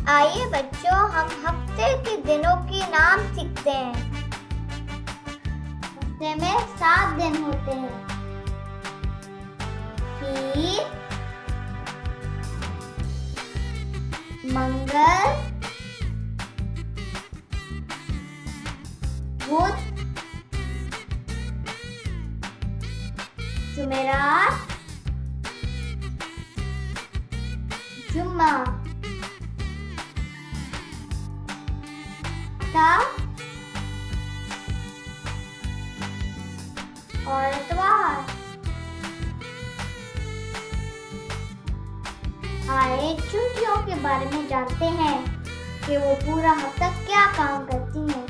आइए बच्चों, हम हफ्ते के दिनों के नाम सीखते हैं। हफ्ते में 7 दिन होते हैं। पीर, मंगल, बुध, जुमेरात, जुम्मा, और इतवार। आइए छुट्टियों के बारे में जानते हैं कि वो पूरा हफ्ता क्या काम करती हैं।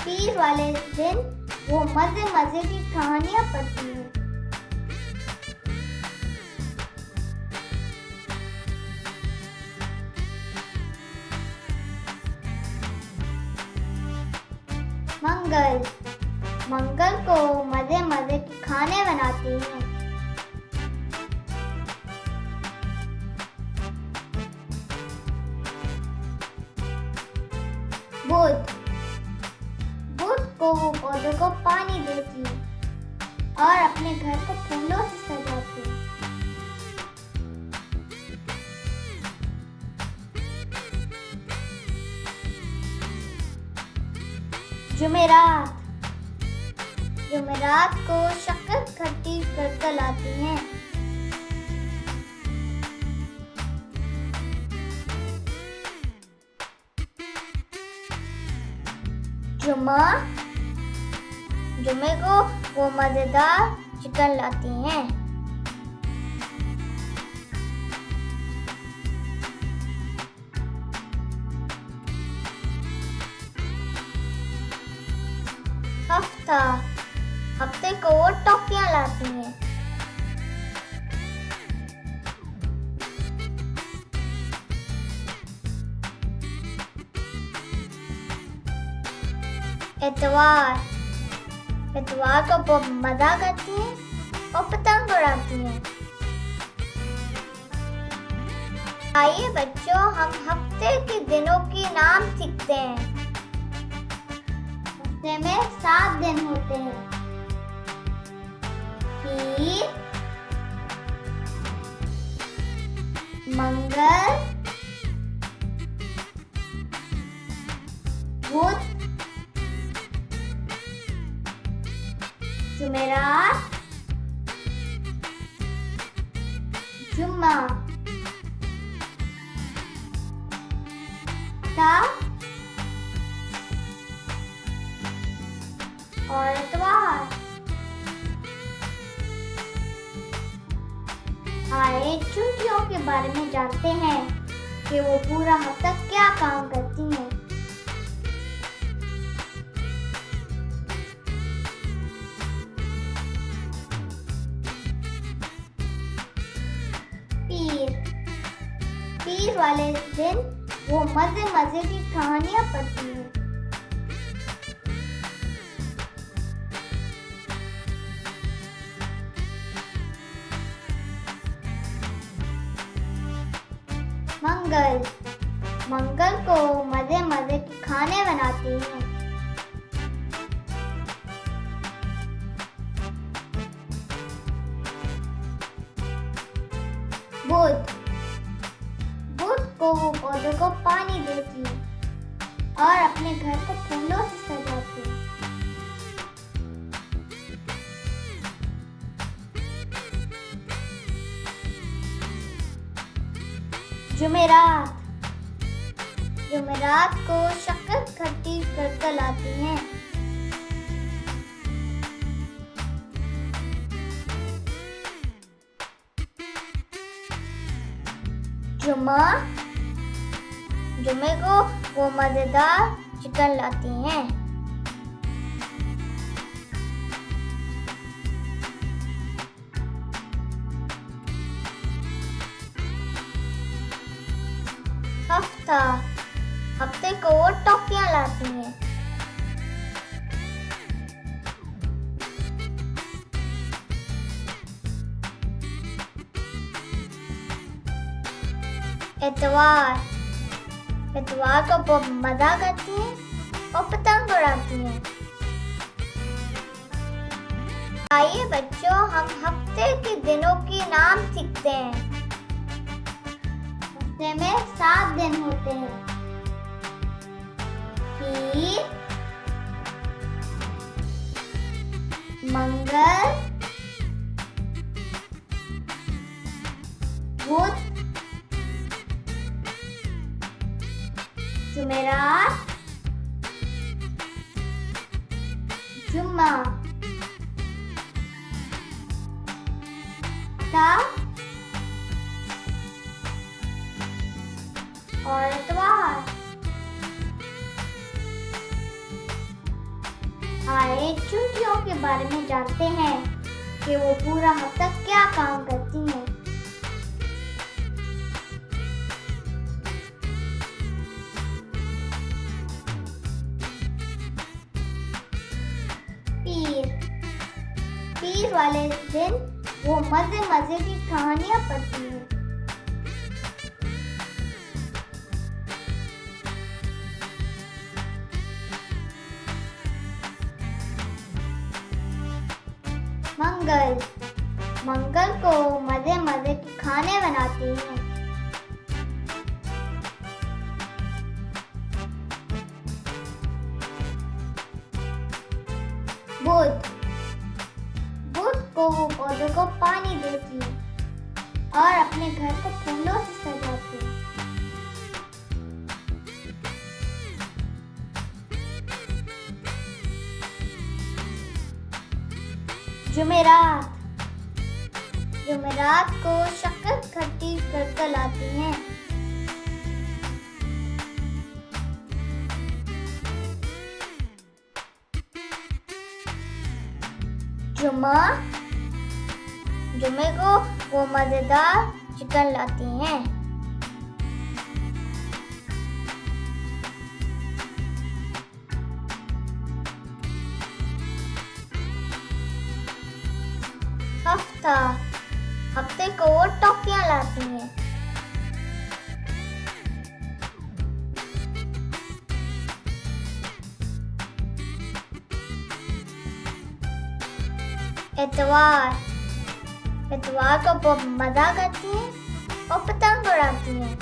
पीर वाले दिन वो मजे मजे की कहानियां पढ़ती हैं। मंगल को मजे मजे के खाने बनाती हैं। बुध को वो पौधों को पानी देती है और अपने घर को फूलों से सजाती है। जुमेरात को शक्कर खट्टी कर लाती हैं। जुमे को वो मजेदार चिकन लाती हैं। हफ्ते को वो टॉफियां लाती हैं। इतवार को वो मजा करती हैं और पतंग उड़ाती हैं। आइए बच्चों, हम हफ्ते के दिनों के नाम सीखते हैं। हफ्ते में 7 दिन होते हैं। पीर, मंगल, बुध, जुमेरात, जुम्मा, और इतवार। आइए छुट्टियों के बारे में जानते हैं कि वो पूरा हफ्ता क्या काम करती हैं। पीर वाले दिन वो मजे मजे की कहानियां पढ़ती हैं। मंगल को मजे मजे के खाने बनाती हैं। बुध को वो पौधों को पानी देती है और अपने घर को फूलों से सजाती है। जुमेरात को शक्कर खट्टी कर लाती हैं। जुमे को वो मजेदार चिकन लाती हैं। हफ्ते को वो टॉफियां लाती हैं। इतवार इतवार को वो मजा करती हैं और पतंग उड़ाती हैं। आइए बच्चों, हम हफ्ते के दिनों के नाम सीखते हैं। हफ्ते में 7 दिन होते हैं। पीर, मंगल, बुध, जुमेरात, जुम्मा, और इतवार। आइए छुट्टियों के बारे में जानते हैं कि वो पूरा हफ्ता क्या काम करती हैं। पीर वाले दिन वो मजे मजे की कहानियां पढ़ती हैं। मंगल को मजे मजे के खाने बनाती हैं। बुध को वो पौधों को पानी देती है और अपने घर को फूलों से सजाती है। जुमेरात को शक्कर खट्टी कर लाती हैं। जुमे को वो मजेदार चिकन लाती हैं। हफ्ते को वो टॉफियां लाती हैं। इतवार को वो मजा करती हैं और पतंग उड़ाती हैं।